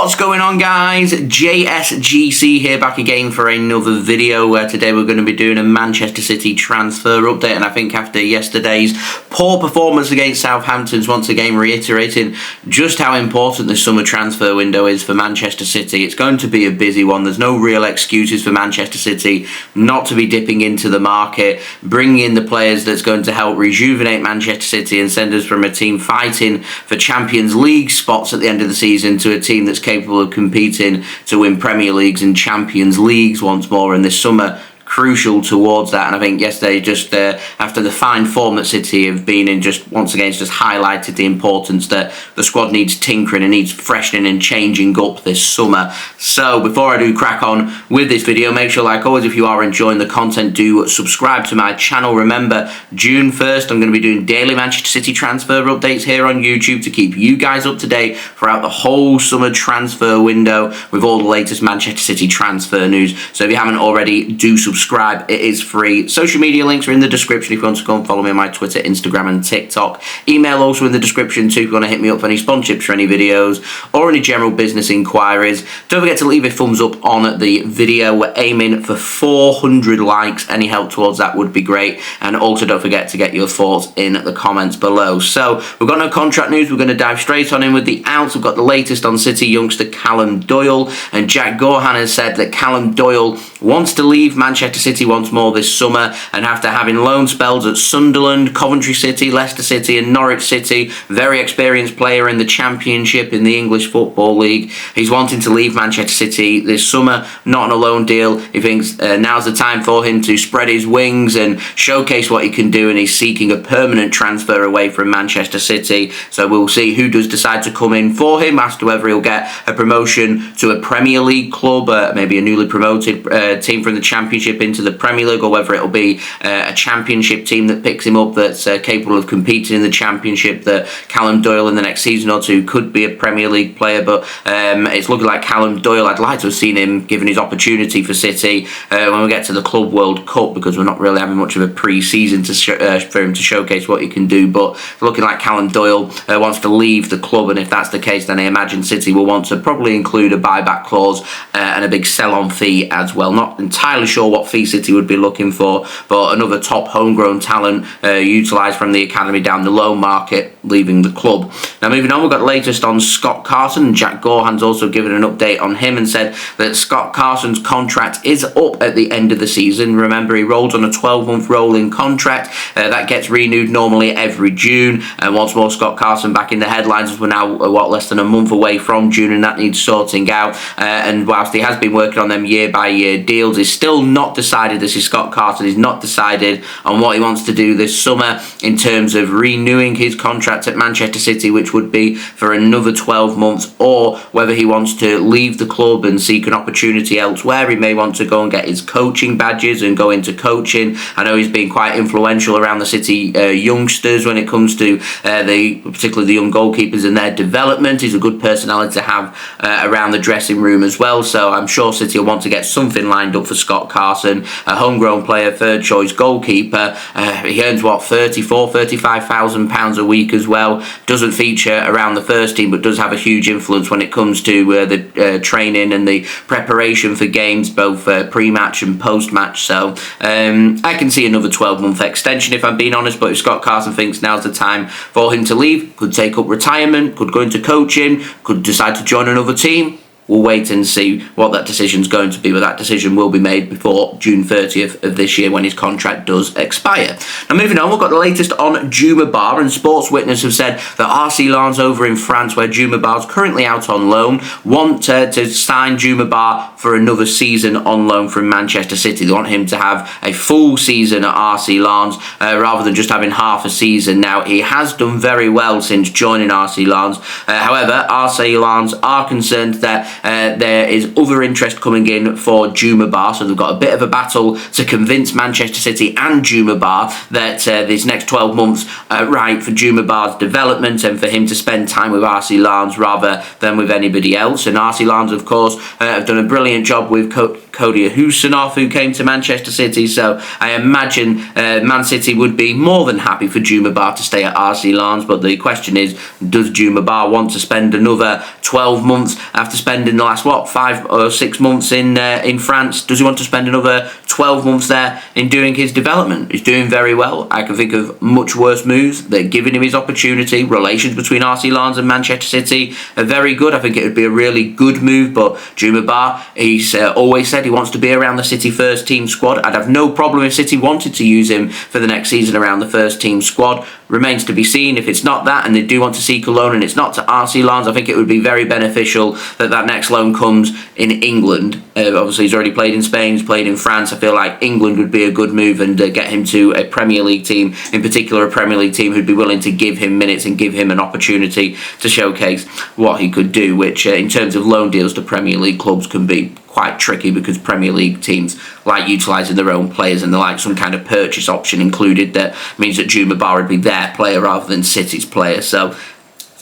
What's going on, guys? JSGC here, back again for another video where today we're going to be doing a Manchester City transfer update, and I think after yesterday's poor performance against Southampton's once again reiterating just how important the summer transfer window is for Manchester City. It's going to be a busy one. There's no real excuses for Manchester City not to be dipping into the market, bringing in the players that's going to help rejuvenate Manchester City and send us from a team fighting for Champions League spots at the end of the season to a team that's capable of competing to win Premier Leagues and Champions Leagues once more in this summer. Crucial towards that, and I think yesterday, just after the fine form that City have been in, just once again just highlighted the importance that the squad needs tinkering and needs freshening and changing up this summer. So before I do crack on with this video, make sure, like always, if you are enjoying the content, do subscribe to my channel. Remember, June 1st I'm going to be doing daily Manchester City transfer updates here on YouTube to keep you guys up to date throughout the whole summer transfer window with all the latest Manchester City transfer news. So if you haven't already, do subscribe. It is free. Social media links are in the description if you want to go and follow me on my Twitter, Instagram and TikTok. Email also in the description too if you want to hit me up for any sponsorships for any videos or any general business inquiries. Don't forget to leave a thumbs up on the video. We're aiming for 400 likes. Any help towards that would be great. And also don't forget to get your thoughts in the comments below. So we've got no contract news. We're going to dive straight on in with the outs. We've got the latest on City youngster Callum Doyle, and Jack Grealish has said that Callum Doyle wants to leave Manchester City once more this summer, and after having loan spells at Sunderland, Coventry City, Leicester City and Norwich City, very experienced player in the Championship in the English Football League, he's wanting to leave Manchester City this summer, not on a loan deal. He thinks now's the time for him to spread his wings and showcase what he can do, and he's seeking a permanent transfer away from Manchester City. So we'll see who does decide to come in for him as to whether he'll get a promotion to a Premier League club, maybe a newly promoted team from the Championship into the Premier League, or whether it'll be a Championship team that picks him up that's capable of competing in the Championship. That Callum Doyle in the next season or two could be a Premier League player, but it's looking like Callum Doyle, I'd like to have seen him given his opportunity for City when we get to the Club World Cup, because we're not really having much of a pre-season for him to showcase what he can do. But it's looking like Callum Doyle wants to leave the club, and if that's the case, then I imagine City will want to probably include a buyback clause and a big sell-on fee as well. Not entirely sure what fee City would be looking for, but another top homegrown talent utilised from the academy down the loan market, leaving the club. Now moving on, we've got the latest on Scott Carson. Jack Gaughan's also given an update on him and said that Scott Carson's contract is up at the end of the season. Remember, he rolls on a 12-month rolling contract that gets renewed normally every June, and once more Scott Carson back in the headlines as we're now less than a month away from June, and that needs sorting out. And whilst he has been working on them year-by-year deals, he's still not decided. This is Scott Carson. He's not decided on what he wants to do this summer in terms of renewing his contract at Manchester City, which would be for another 12 months, or whether he wants to leave the club and seek an opportunity elsewhere. He may want to go and get his coaching badges and go into coaching. I know he's been quite influential around the City youngsters when it comes to particularly the young goalkeepers and their development. He's a good personality to have around the dressing room as well, so I'm sure City will want to get something lined up for Scott Carson, a homegrown player, third choice goalkeeper. He earns what, £35,000 a week as well. Doesn't feature around the first team, but does have a huge influence when it comes to the training and the preparation for games, both pre-match and post-match. So I can see another 12-month extension if I'm being honest, but if Scott Carson thinks now's the time for him to leave, could take up retirement, could go into coaching, could decide to join another team, we'll wait and see what that decision's going to be, but that decision will be made before June 30th of this year when his contract does expire. Now moving on, we've got the latest on Juma Bah, and Sports Witness have said that RC Lens over in France, where Juma Bah is currently out on loan, want to sign Juma Bah for another season on loan from Manchester City. They want him to have a full season at RC Lens rather than just having half a season. Now, he has done very well since joining RC Lens. However, RC Lens are concerned that there is other interest coming in for Juma Bah, so they've got a bit of a battle to convince Manchester City and Juma Bah that these next 12 months are right for Juma Bah's development and for him to spend time with RC Lens rather than with anybody else. And RC Lens, of course, have done a brilliant job with Kodia Husinov, who came to Manchester City. So I imagine Man City would be more than happy for Juma Bah to stay at RC Lens. But the question is, does Juma Bah want to spend another 12 months after spending the last, 5 or 6 months in France? Does he want to spend another 12 months there in doing his development? He's doing very well. I can think of much worse moves. They're giving him his opportunity. Relations between RC Lens and Manchester City are very good. I think it would be a really good move. But Juma Bah, he's always said he wants to be around the City first team squad. I'd have no problem if City wanted to use him for the next season around the first team squad. Remains to be seen. If it's not that and they do want to seek a loan and it's not to RC Lens, I think it would be very beneficial that next loan comes in England. Obviously, he's already played in Spain, he's played in France. I feel like England would be a good move and get him to a Premier League team, in particular a Premier League team who'd be willing to give him minutes and give him an opportunity to showcase what he could do, which in terms of loan deals to Premier League clubs can be quite tricky because Premier League teams like utilising their own players and they like some kind of purchase option included that means that Juma Bah would be their player rather than City's player. So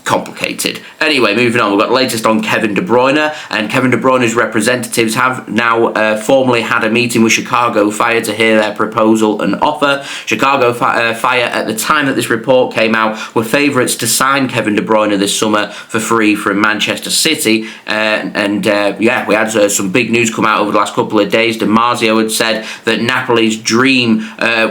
complicated. Anyway, moving on, we've got the latest on Kevin de Bruyne, and Kevin de Bruyne's representatives have now formally had a meeting with Chicago Fire to hear their proposal and offer. Chicago Fire, at the time that this report came out, were favourites to sign Kevin de Bruyne this summer for free from Manchester City, yeah, we had some big news come out over the last couple of days. Marzio had said that Napoli's dream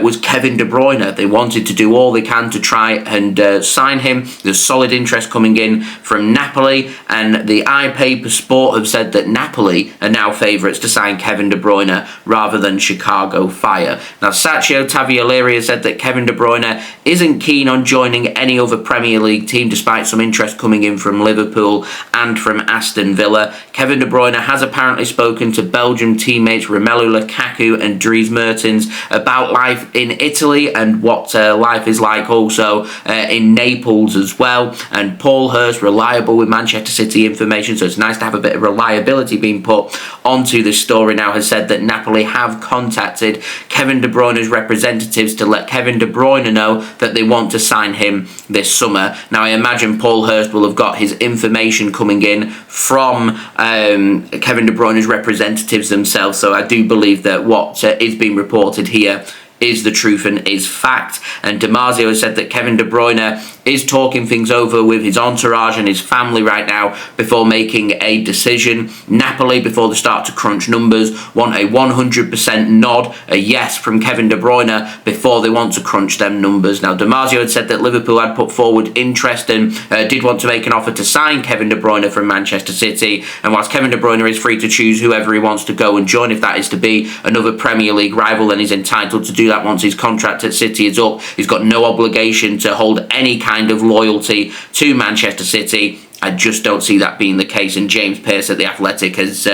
was Kevin de Bruyne. They wanted to do all they can to try and sign him. There's solid interest coming in from Napoli, and the Ipapersport have said that Napoli are now favourites to sign Kevin de Bruyne rather than Chicago Fire. Now, Saccio Tagliafieri has said that Kevin de Bruyne isn't keen on joining any other Premier League team, despite some interest coming in from Liverpool and from Aston Villa. Kevin de Bruyne has apparently spoken to Belgium teammates Romelu Lukaku and Dries Mertens about life in Italy and what life is like also in Naples as well. And Paul Hirst, reliable with Manchester City information, so it's nice to have a bit of reliability being put onto this story now, has said that Napoli have contacted Kevin de Bruyne's representatives to let Kevin de Bruyne know that they want to sign him this summer. Now, I imagine Paul Hirst will have got his information coming in from Kevin de Bruyne's representatives themselves, so I do believe that what is being reported here is the truth and is fact. And Marzio has said that Kevin de Bruyne is talking things over with his entourage and his family right now before making a decision. Napoli, before they start to crunch numbers, want a 100% nod, a yes from Kevin de Bruyne before they want to crunch them numbers. Now, Marzio had said that Liverpool had put forward interest and did want to make an offer to sign Kevin de Bruyne from Manchester City. And whilst Kevin de Bruyne is free to choose whoever he wants to go and join, if that is to be another Premier League rival, then he's entitled to do that once his contract at City is up. He's got no obligation to hold any kind of loyalty to Manchester City. I just don't see that being the case, and James Pearce at The Athletic has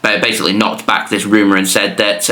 basically knocked back this rumour and said that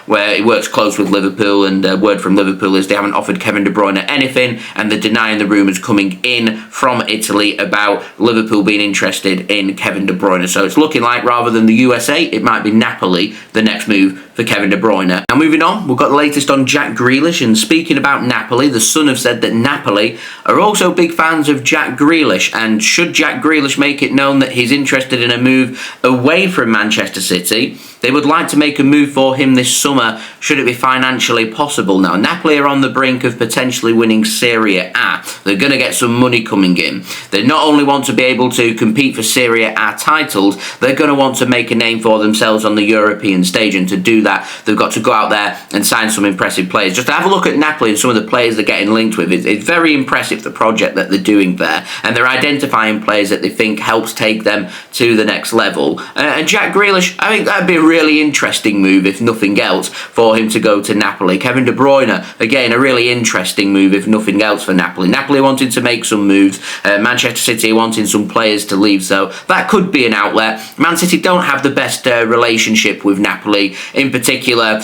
where he works close with Liverpool, and word from Liverpool is they haven't offered Kevin de Bruyne anything, and they're denying the rumours coming in from Italy about Liverpool being interested in Kevin de Bruyne. So it's looking like rather than the USA, it might be Napoli, the next move for Kevin de Bruyne. Now, moving on, we've got the latest on Jack Grealish, and speaking about Napoli, the Sun have said that Napoli are also big fans of Jack Grealish, and should Jack Grealish make it known that he's interested in a move away from Manchester City, they would like to make a move for him this summer should it be financially possible. Now, Napoli are on the brink of potentially winning Serie A. They're going to get some money coming in. They not only want to be able to compete for Serie A titles, they're going to want to make a name for themselves on the European stage, and to do that, they've got to go out there and sign some impressive players. Just to have a look at Napoli and some of the players they're getting linked with, it's very impressive, the project that they're doing there, and they're identifying players that they think helps take them to the next level. And Jack Grealish, I think that'd be a really interesting move, if nothing else, for him to go to Napoli. Kevin de Bruyne, again, a really interesting move, if nothing else, for Napoli. Napoli wanted to make some moves, Manchester City wanting some players to leave, so that could be an outlet. Man City don't have the best relationship with Napoli, in particular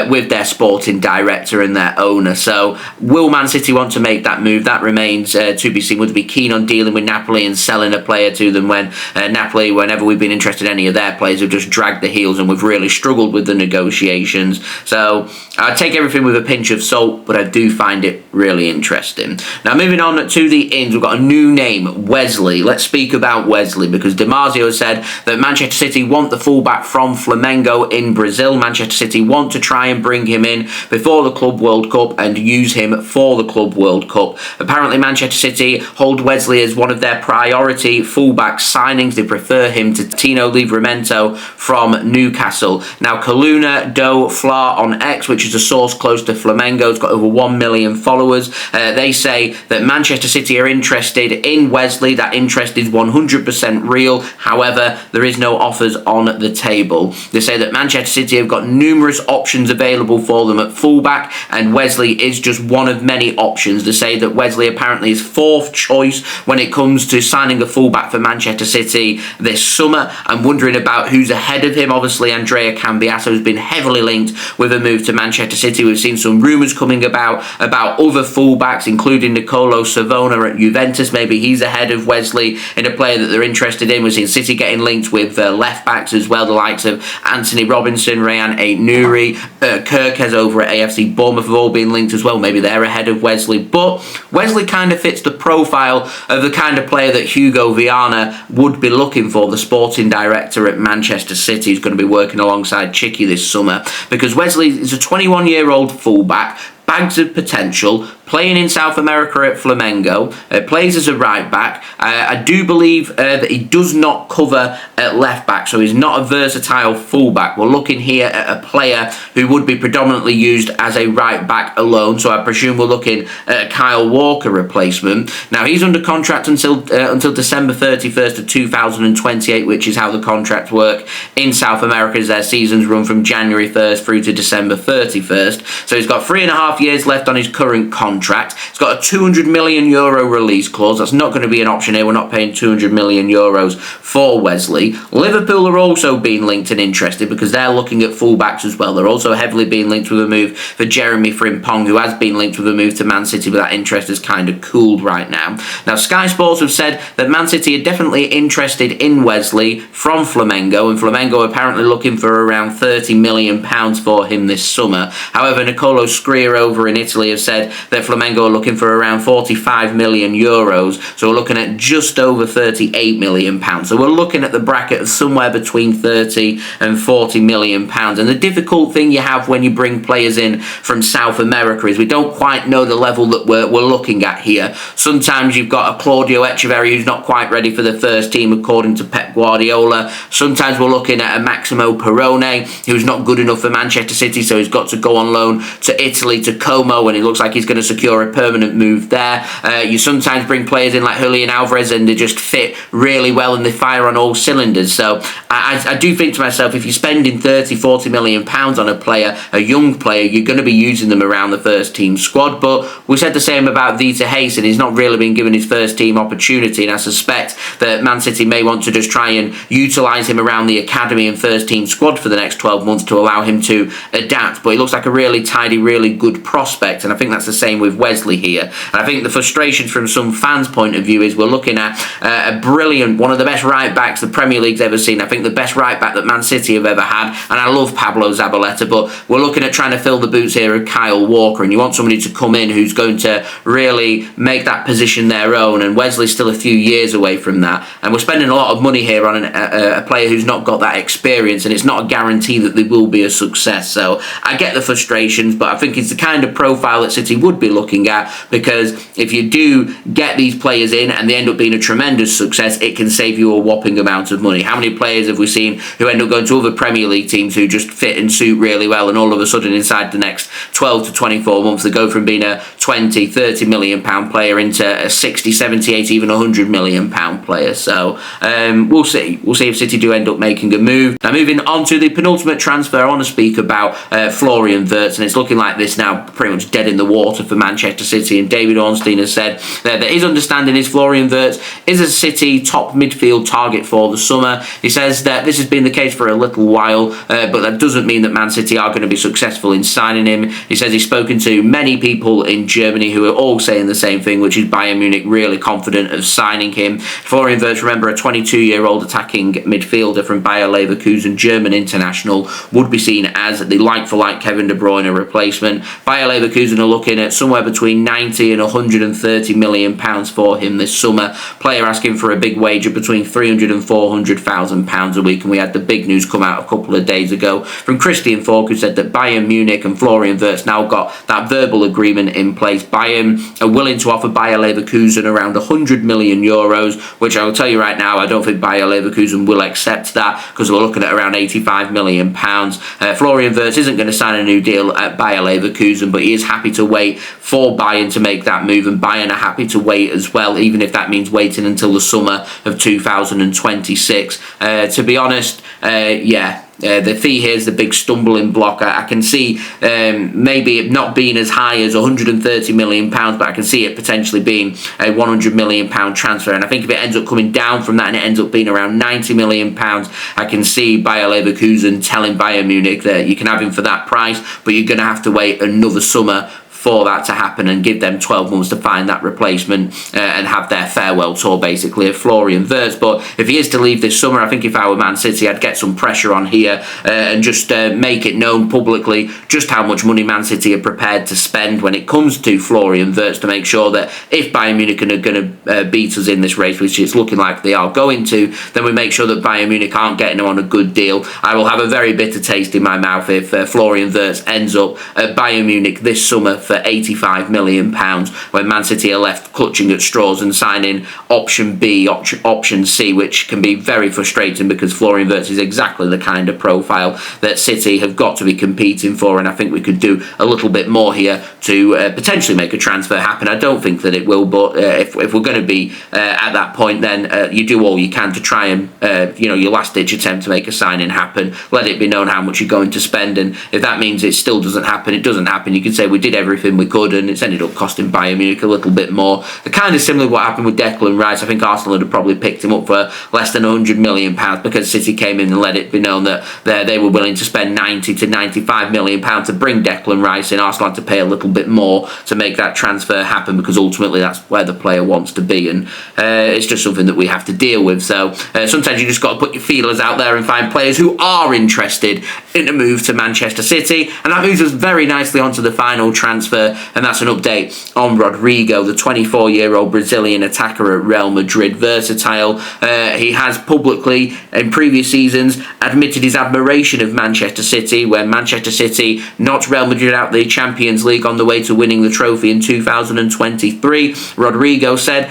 with their sporting director and their owner. So will Man City want to make that move? That remains to be seen. Would they be keen on dealing with Napoli and selling a player to them when Napoli, whenever we've been interested in any of their players, have just dragged the heels and we've really struggled with the negotiations. So I take everything with a pinch of salt, but I do find it really interesting. Now moving on to the ins, we've got a new name, Wesley. Let's speak about Wesley because Marzio has said that Manchester City want the fullback from Flamengo in Brazil. Manchester City want to try and bring him in before the Club World Cup and use him for the Club World Cup. Apparently Manchester City hold Wesley as one of their priority fullback signings. They prefer him to Tino Livramento from Newcastle. Now Coluna de Fla on X, which is a source close to Flamengo, it's got over 1 million followers. They say that Manchester City are interested in Wesley. That interest is 100% real. However, there is no offers on the table. They say that Manchester City have got numerous options available for them at fullback, and Wesley is just one of many options. They say that Wesley apparently is fourth choice when it comes to signing a fullback for Manchester City this summer. I'm wondering about who's ahead of him. Obviously, Andrea Cambiasso has been heavily linked with a move to Manchester City. We've seen some rumours coming about other fullbacks, including Nicolo Savona at Juventus. Maybe he's ahead of Wesley in a player that they're interested in. We've seen City getting linked with left backs as well, the likes of Anthony Robinson, Rayan Aït-Nouri, Kirkes over at AFC Bournemouth have all been linked as well. Maybe they're ahead of Wesley, but Wesley kind of fits the profile of the kind of player that Hugo Viana would be looking for, the sporting director at Manchester City, who's going to be working alongside Chicky this summer, because Wesley is a 21-year-old fullback, bags of potential, playing in South America at Flamengo, plays as a right back. I do believe that he does not cover at left back, so he's not a versatile fullback. We're looking here at a player who would be predominantly used as a right back alone, so I presume we're looking at a Kyle Walker replacement. Now he's under contract until December 31st of 2028, which is how the contracts work in South America, as their seasons run from January 1st through to December 31st. So he's got 3.5 years left on his current contract. It's got a €200 million release clause. That's not going to be an option here. We're not paying €200 million for Wesley. Liverpool are also being linked and interested because they're looking at fullbacks as well. They're also heavily being linked with a move for Jeremy Frimpong, who has been linked with a move to Man City, but that interest is kind of cooled right now. Now Sky Sports have said that Man City are definitely interested in Wesley from Flamengo, and Flamengo are apparently looking for around £30 million for him this summer. However, Nicolo Schira over in Italy have said that Flamengo are looking for around €45 million, so we're looking at just over £38 million. So we're looking at the bracket of somewhere between £30 and £40 million. And the difficult thing you have when you bring players in from South America is we don't quite know the level that we're looking at here. Sometimes you've got a Claudio Echeverri who's not quite ready for the first team according to Pep Guardiola. Sometimes we're looking at a Maximo Perrone who's not good enough for Manchester City, so he's got to go on loan to Italy, to Como, and it looks like he's going to secure a permanent move there. You sometimes bring players in like Julian Alvarez and they just fit really well and they fire on all cylinders. So I do think to myself, if you're spending £30-40 million on a player, a young player, you're going to be using them around the first team squad. But we said the same about Vita Hayes, and he's not really been given his first team opportunity, and I suspect that Man City may want to just try and utilise him around the academy and first team squad for the next 12 months to allow him to adapt. But he looks like a really tidy, really good prospect, and I think that's the same with Wesley here. And I think the frustration from some fans' point of view is we're looking at a brilliant, one of the best right backs the Premier League's ever seen. I think the best right back that Man City have ever had, and I love Pablo Zabaleta, but we're looking at trying to fill the boots here of Kyle Walker, and you want somebody to come in who's going to really make that position their own, and Wesley's still a few years away from that, and we're spending a lot of money here on a player who's not got that experience, and it's not a guarantee that they will be a success. So I get the frustrations, but I think it's the kind of profile that City would be looking at, because if you do get these players in and they end up being a tremendous success, it can save you a whopping amount of money. How many players have we seen who end up going to other Premier League teams who just fit and suit really well, and all of a sudden inside the next 12 to 24 months they go from being a 20-30 million pound player into a 60, 70, 80, even 100 million pound player. So we'll see if City do end up making a move. Now moving on to the penultimate transfer, I want to speak about Florian Wirtz, and it's looking like this now pretty much dead in the water for for Manchester City, and David Ornstein has said that his understanding is Florian Wirtz is a City top midfield target for the summer. He says that this has been the case for a little while, but that doesn't mean that Man City are going to be successful in signing him. He says he's spoken to many people in Germany who are all saying the same thing, which is Bayern Munich really confident of signing him. Florian Wirtz, remember, a 22-year-old attacking midfielder from Bayer Leverkusen, German international, would be seen as the like-for-like Kevin de Bruyne replacement. Bayer Leverkusen are looking at somewhere between 90 and 130 million pounds for him this summer. Player asking for a big wage of between 300 and 400,000 pounds a week, and we had the big news come out a couple of days ago from Christian Falk, who said that Bayern Munich and Florian Wirtz now got that verbal agreement in place. Bayern are willing to offer Bayer Leverkusen around 100 million euros, which I will tell you right now, I don't think Bayer Leverkusen will accept that, because we're looking at around 85 million pounds. Florian Wirtz isn't going to sign a new deal at Bayer Leverkusen, but he is happy to wait for Bayern to make that move, and Bayern are happy to wait as well, even if that means waiting until the summer of 2026. To be honest, the fee here is the big stumbling block. I can see maybe it not being as high as 130 million pounds, but I can see it potentially being a 100 million pound transfer. And I think if it ends up coming down from that and it ends up being around 90 million pounds, I can see Bayer Leverkusen telling Bayern Munich that you can have him for that price, but you're going to have to wait another summer for that to happen, and give them 12 months to find that replacement and have their farewell tour basically of Florian Wirtz. But if he is to leave this summer, I think if I were Man City, I'd get some pressure on here and just make it known publicly just how much money Man City are prepared to spend when it comes to Florian Wirtz, to make sure that if Bayern Munich are going to beat us in this race, which it's looking like they are going to, then we make sure that Bayern Munich aren't getting him on a good deal. I will have a very bitter taste in my mouth if Florian Wirtz ends up at Bayern Munich this summer for 85 million pounds, when Man City are left clutching at straws and signing option B, option C, which can be very frustrating, because Florian Wirtz is exactly the kind of profile that City have got to be competing for, and I think we could do a little bit more here to potentially make a transfer happen. I don't think that it will, but if we're going to be at that point, then you do all you can to try and your last ditch attempt to make a signing happen. Let it be known how much you're going to spend, and if that means it still doesn't happen, it doesn't happen. You can say we did everything we could and it's ended up costing Bayern Munich a little bit more. Kind of similar to what happened with Declan Rice. I think Arsenal would have probably picked him up for less than 100 million pounds, because City came in and let it be known that they were willing to spend 90 to 95 million pounds to bring Declan Rice in. Arsenal had to pay a little bit more to make that transfer happen, because ultimately that's where the player wants to be, and it's just something that we have to deal with. So sometimes you just got to put your feelers out there and find players who are interested in a move to Manchester City, and that moves us very nicely onto the final transfer, and that's an update on Rodrygo, the 24-year-old Brazilian attacker at Real Madrid. Versatile. He has publicly, in previous seasons, admitted his admiration of Manchester City, when Manchester City knocked Real Madrid out the Champions League on the way to winning the trophy in 2023. Rodrygo said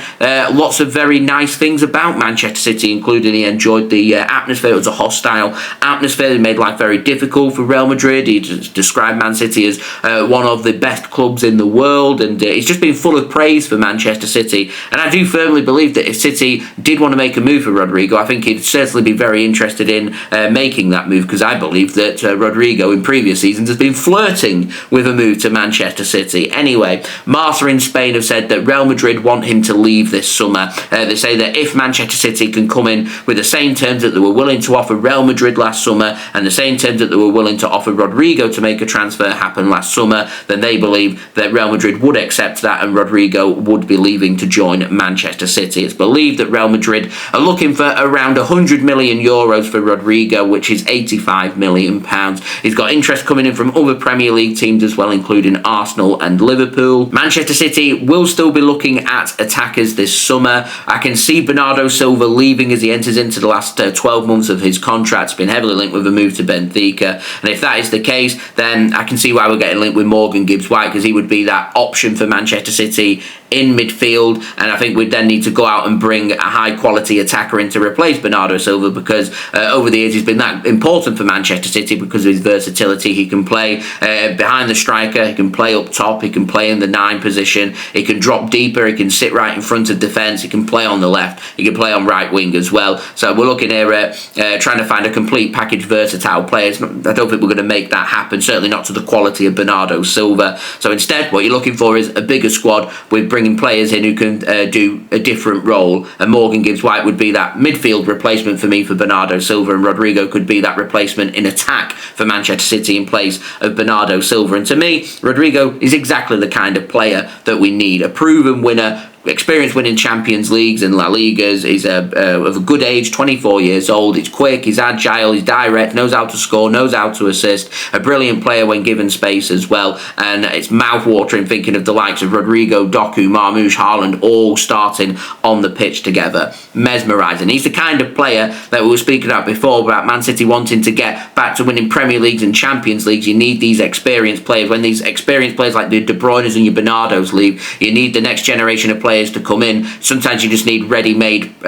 lots of very nice things about Manchester City, including he enjoyed the atmosphere. It was a hostile atmosphere that made life very difficult for Real Madrid. He described Man City as one of the best clubs in the world, and he's just been full of praise for Manchester City. And I do firmly believe that if City did want to make a move for Rodrygo, I think he'd certainly be very interested in making that move, because I believe that Rodrygo in previous seasons has been flirting with a move to Manchester City. Anyway, Marca in Spain have said that Real Madrid want him to leave this summer. They say that if Manchester City can come in with the same terms that they were willing to offer Real Madrid last summer, and the same terms that they were willing to offer Rodrygo to make a transfer happen last summer, then they believe that Real Madrid would accept that, and Rodrygo would be leaving to join Manchester City. It's believed that Real Madrid are looking for around 100 million euros for Rodrygo, which is 85 million pounds. He's got interest coming in from other Premier League teams as well, including Arsenal and Liverpool. Manchester City will still be looking at attackers this summer. I can see Bernardo Silva leaving as he enters into the last 12 months of his contract. It's been heavily linked with a move to Benfica, and if that is the case, then I can see why we're getting linked with Morgan Gibbs-White, because he would be that option for Manchester City in midfield, and I think we'd then need to go out and bring a high quality attacker in to replace Bernardo Silva, because over the years he's been that important for Manchester City because of his versatility. He can play behind the striker, he can play up top, he can play in the 9 position, he can drop deeper, he can sit right in front of defence, he can play on the left, he can play on right wing as well. So we're looking here at trying to find a complete package versatile player. I don't think we're going to make that happen, certainly not to the quality of Bernardo Silva. So instead, what you're looking for is a bigger squad with bringing players in who can do a different role. And Morgan Gibbs-White would be that midfield replacement for me for Bernardo Silva, and Rodrygo could be that replacement in attack for Manchester City in place of Bernardo Silva. And to me, Rodrygo is exactly the kind of player that we need. A proven winner, experience winning Champions Leagues and La Ligas. He's of a good age, 24 years old. He's quick, he's agile, he's direct, knows how to score, knows how to assist. A brilliant player when given space as well. And it's mouth-watering thinking of the likes of Rodrygo, Doku, Marmoush, Haaland all starting on the pitch together. Mesmerising. He's the kind of player that we were speaking about before, about Man City wanting to get back to winning Premier Leagues and Champions Leagues. You need these experienced players. When these experienced players like the De Bruynes and your Bernardos leave, you need the next generation of players to come in. Sometimes you just need ready-made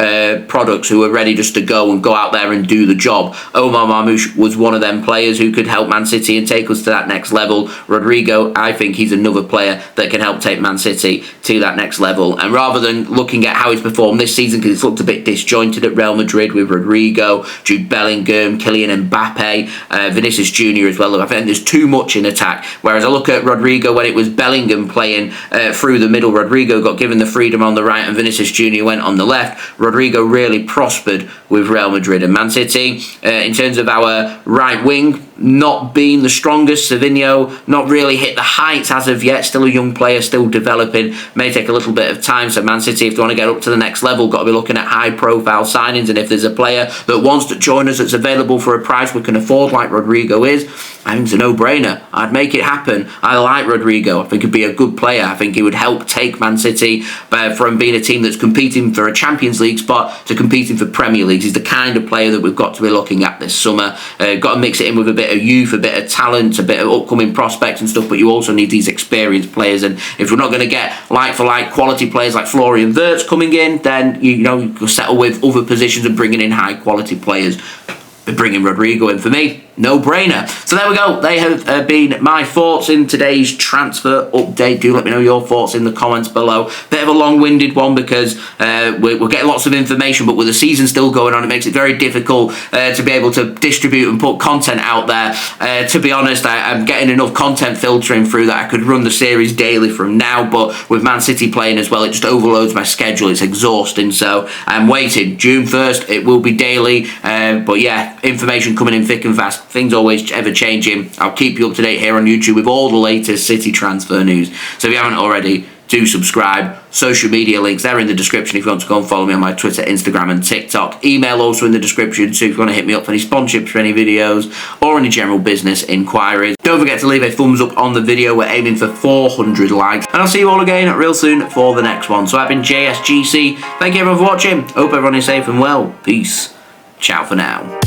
products who are ready just to go out there and do the job. Omar Marmoush was one of them players who could help Man City and take us to that next level. Rodrygo, I think he's another player that can help take Man City to that next level. And rather than looking at how he's performed this season, because it's looked a bit disjointed at Real Madrid with Rodrygo, Jude Bellingham, Kylian Mbappe, Vinicius Jr. as well. I think there's too much in attack. Whereas I look at Rodrygo when it was Bellingham playing through the middle, Rodrygo got given the freedom on the right and Vinicius Jr. went on the left. Rodrygo really prospered with Real Madrid. And Man City, in terms of our right wing, not being the strongest. Savinho not really hit the heights as of yet, still a young player, still developing, may take a little bit of time. So Man City, if they want to get up to the next level, got to be looking at high profile signings. And if there's a player that wants to join us that's available for a price we can afford, like Rodrygo is, I think it's a no-brainer. I'd make it happen. I like Rodrygo. I think he'd be a good player. I think he would help take Man City from being a team that's competing for a Champions League spot to competing for Premier Leagues. He's the kind of player that we've got to be looking at this summer. Got to mix it in with a bit of youth, a bit of talent, a bit of upcoming prospects and stuff, but you also need these experienced players. And if we're not going to get like-for-like quality players like Florian Wirtz coming in, then you settle with other positions and bringing in high-quality players. Bringing Rodrygo in for me, no-brainer. So there we go. They have been my thoughts in today's transfer update. Do let me know your thoughts in the comments below. Bit of a long-winded one because we're getting lots of information, but with the season still going on, it makes it very difficult to be able to distribute and put content out there. To be honest, I'm getting enough content filtering through that I could run the series daily from now, but with Man City playing as well, it just overloads my schedule. It's exhausting, so I'm waiting. June 1st, it will be daily, but yeah, information coming in thick and fast. Things always ever changing. I'll keep you up to date here on YouTube with all the latest City transfer news. So if you haven't already, do subscribe. Social media links, they're in the description if you want to go and follow me on my Twitter, Instagram and TikTok. Email also in the description, so if you want to hit me up for any sponsorships for any videos or any general business inquiries. Don't forget to leave a thumbs up on the video. We're aiming for 400 likes. And I'll see you all again real soon for the next one. So I've been JSGC. Thank you everyone for watching. Hope everyone is safe and well. Peace. Ciao for now.